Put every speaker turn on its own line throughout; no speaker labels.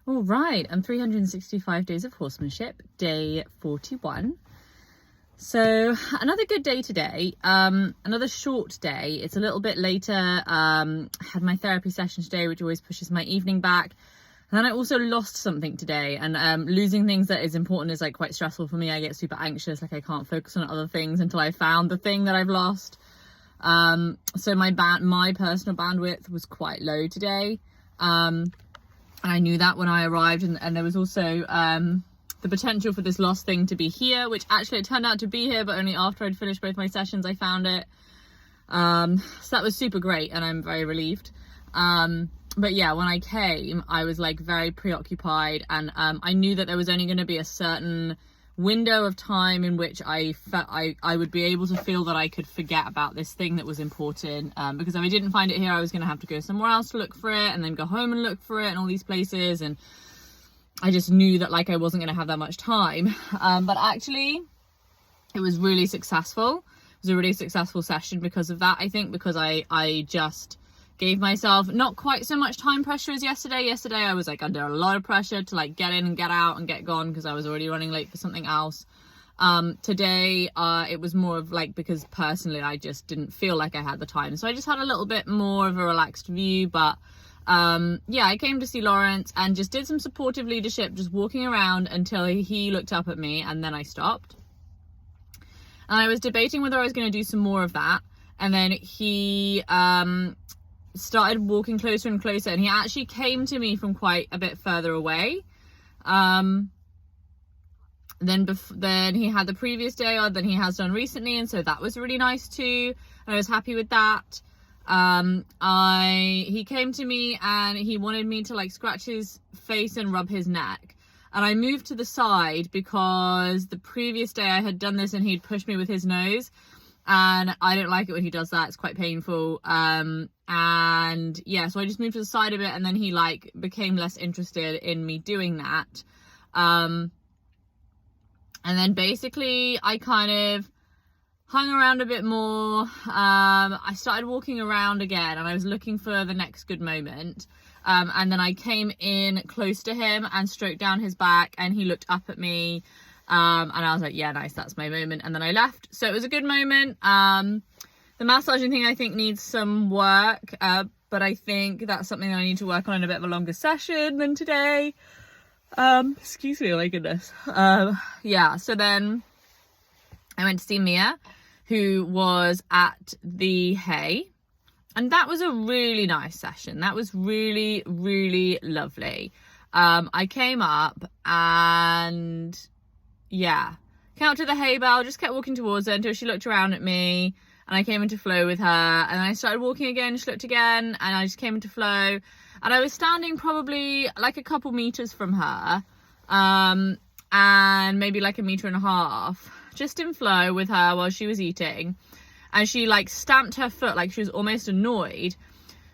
All right, and 365 days of horsemanship, day 41. So another good day today, another short day. It's a little bit later. I had my therapy session today, which always pushes my evening back. And then I also lost something today, and losing things that is important is like quite stressful for me. I get super anxious, like I can't focus on other things until I found the thing that I've lost. So my personal bandwidth was quite low today. I knew that when I arrived, and there was also the potential for this lost thing to be here, which actually it turned out to be here, but only after I'd finished both my sessions I found it. So that was super great, and I'm very relieved. But yeah, when I came, I was like very preoccupied, and I knew that there was only going to be a certain window of time in which I felt I would be able to feel that I could forget about this thing that was important, because if I didn't find it here, I was going to have to go somewhere else to look for it, and then go home and look for it in all these places, and I just knew that like I wasn't going to have that much time. But actually it was really successful. It was a really successful session because of that, I think, because I just gave myself not quite so much time pressure as yesterday. Yesterday I was like under a lot of pressure to like get in and get out and get gone because I was already running late for something else. Today it was more of like, because personally I just didn't feel like I had the time, so I just had a little bit more of a relaxed view. But yeah, I came to see Lawrence and just did some supportive leadership, just walking around until he looked up at me, and then I stopped. And I was debating whether I was going to do some more of that, and then he started walking closer and closer, and he actually came to me from quite a bit further away. Then he had the previous day on than he has done recently, and so that was really nice too, and I was happy with that. He came to me and he wanted me to like scratch his face and rub his neck, and I moved to the side because the previous day I had done this and he'd pushed me with his nose, and I don't like it when he does that. It's quite painful. And yeah, so I just moved to the side of it, and then he like became less interested in me doing that. And then basically I kind of hung around a bit more. I started walking around again, and I was looking for the next good moment. And then I came in close to him and stroked down his back, and he looked up at me. And I was like, yeah, nice, that's my moment. And then I left. So it was a good moment. The massaging thing I think needs some work, but I think that's something that I need to work on in a bit of a longer session than today. Excuse me, oh my goodness. Yeah, so then I went to see Mia, who was at the hay, and that was a really nice session. That was really, really lovely. I came up and yeah, came up to the hay bale, just kept walking towards her until she looked around at me, and I came into flow with her, and then I started walking again, she looked again, and I just came into flow, and I was standing probably like a couple meters from her, and maybe like 1.5 meters, just in flow with her while she was eating, and she like stamped her foot like she was almost annoyed.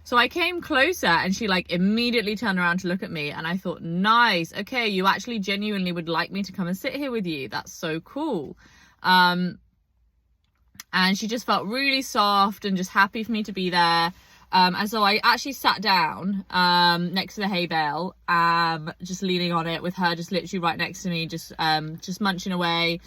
So I came closer, and she like immediately turned around to look at me, and I thought, nice, okay, you actually genuinely would like me to come and sit here with you. That's so cool. And she just felt really soft and just happy for me to be there. And so I actually sat down next to the hay bale, just leaning on it with her just literally right next to me, just munching away.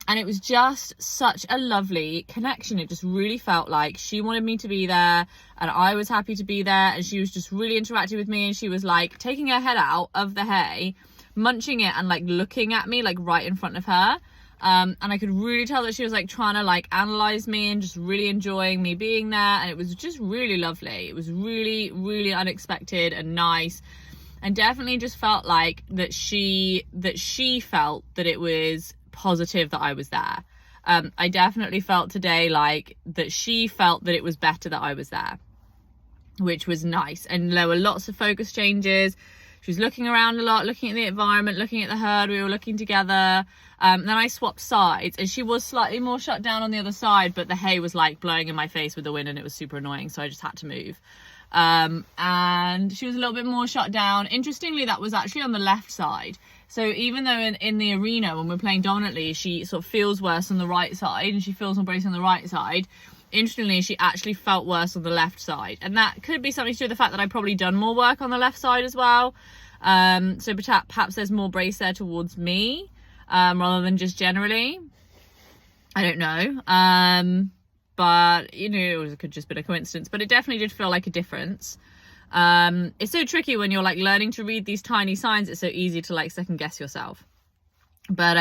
And it was just such a lovely connection. It just really felt like she wanted me to be there, and I was happy to be there, and she was just really interacting with me, and she was like taking her head out of the hay, munching it, and like looking at me like right in front of her. And I could really tell that she was like trying to like analyze me and just really enjoying me being there, and it was just really lovely. It was really, really unexpected and nice, and definitely just felt like that she felt that it was positive that I was there. I definitely felt today like that she felt that it was better that I was there, which was nice. And there were lots of focus changes. She was looking around a lot, looking at the environment, looking at the herd. We were looking together. Then I swapped sides, and she was slightly more shut down on the other side, but the hay was like blowing in my face with the wind, and it was super annoying, so I just had to move. And she was a little bit more shut down. Interestingly, that was actually on the left side. So even though in the arena, when we're playing dominantly, she sort of feels worse on the right side, and she feels more brace on the right side, interestingly, she actually felt worse on the left side. And that could be something to do with the fact that I've probably done more work on the left side as well. So perhaps there's more brace there towards me, rather than just generally. I don't know. But, you know, it could just been a coincidence, but it definitely did feel like a difference. It's so tricky when you're like learning to read these tiny signs. It's so easy to like second guess yourself. But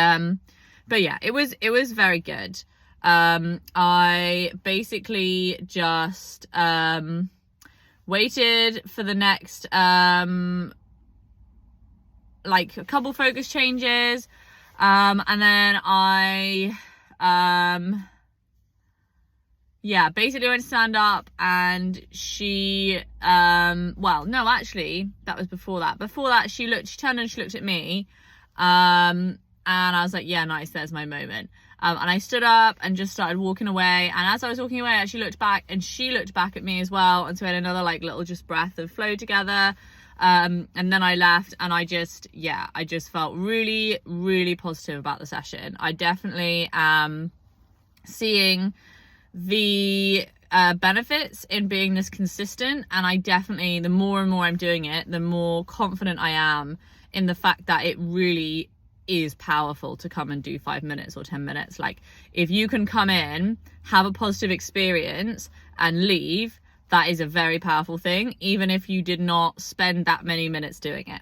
yeah, it was very good. I basically just waited for the next like a couple focus changes, and then I yeah, basically went to stand up, and she well, no, actually that was before that she turned and she looked at me, and I was like, yeah, nice, there's my moment. And I stood up and just started walking away, and as I was walking away, I actually looked back, and she looked back at me as well, and so we had another like little just breath of flow together. And then I left, and I just felt really, really positive about the session. I definitely am seeing the benefits in being this consistent, and I definitely, the more and more I'm doing it, the more confident I am in the fact that it really is powerful to come and do 5 minutes or 10 minutes. Like, if you can come in, have a positive experience and leave, that is a very powerful thing, even if you did not spend that many minutes doing it.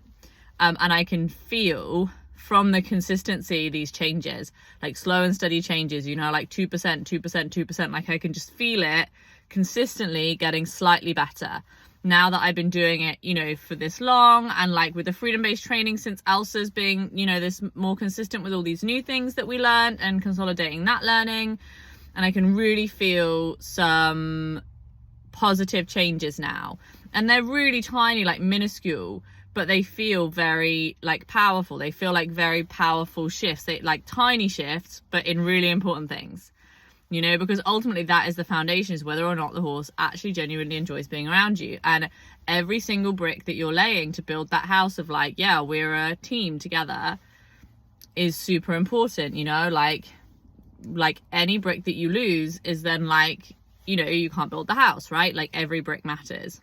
And I can feel from the consistency, these changes, like slow and steady changes, you know, like 2%, 2%, 2%, like I can just feel it consistently getting slightly better now that I've been doing it, you know, for this long, and like with the freedom-based training since Elsa's being, you know, this more consistent with all these new things that we learned and consolidating that learning. And I can really feel some positive changes now, and they're really tiny, like minuscule, but they feel very like powerful. They feel like very powerful shifts. They like tiny shifts, but in really important things, you know, because ultimately that is the foundation, is whether or not the horse actually genuinely enjoys being around you. And every single brick that you're laying to build that house of like, yeah, we're a team together, is super important, you know, like any brick that you lose is then like, you know, you can't build the house, right? Like every brick matters.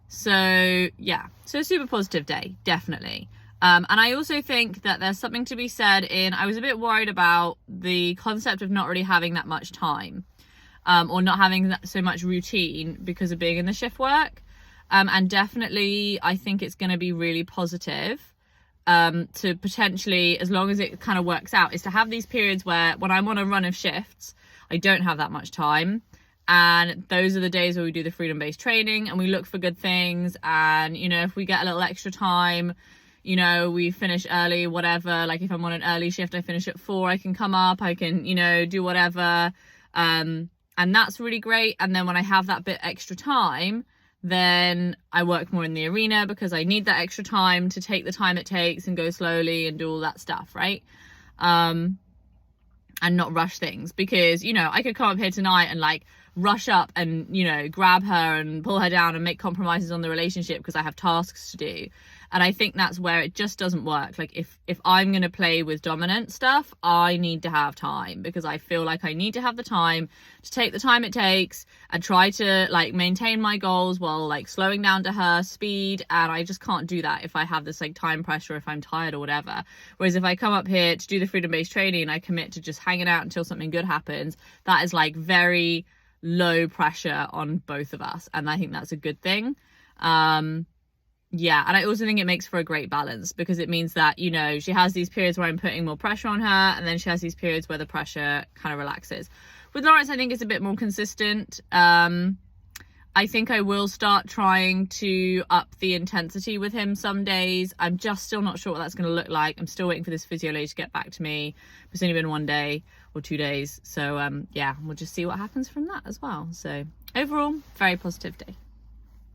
So yeah, so super positive day, definitely. And I also think that there's something to be said in, I was a bit worried about the concept of not really having that much time, or not having so much routine because of being in the shift work. And definitely I think it's going to be really positive, to potentially, as long as it kind of works out, is to have these periods where when I'm on a run of shifts, I don't have that much time. And those are the days where we do the freedom-based training and we look for good things. And, you know, if we get a little extra time, you know, we finish early, whatever. Like if I'm on an early shift, I finish at 4, I can come up, I can, you know, do whatever. And that's really great. And then when I have that bit extra time, then I work more in the arena because I need that extra time to take the time it takes and go slowly and do all that stuff, right? And not rush things, because, you know, I could come up here tonight and like rush up and, you know, grab her and pull her down and make compromises on the relationship because I have tasks to do. And I think that's where it just doesn't work. Like if I'm going to play with dominant stuff, I need to have time, because I feel like I need to have the time to take the time it takes and try to like maintain my goals while like slowing down to her speed. And I just can't do that if I have this like time pressure, if I'm tired or whatever. Whereas if I come up here to do the freedom-based training and I commit to just hanging out until something good happens, that is like very low pressure on both of us. And I think that's a good thing. Yeah, and I also think it makes for a great balance, because it means that, you know, she has these periods where I'm putting more pressure on her, and then she has these periods where the pressure kind of relaxes. With Lawrence, I think it's a bit more consistent. I think I will start trying to up the intensity with him some days. I'm just still not sure what that's going to look like. I'm still waiting for this physio lady to get back to me. It's only been 1 day or 2 days. So yeah, we'll just see what happens from that as well. So overall, very positive day.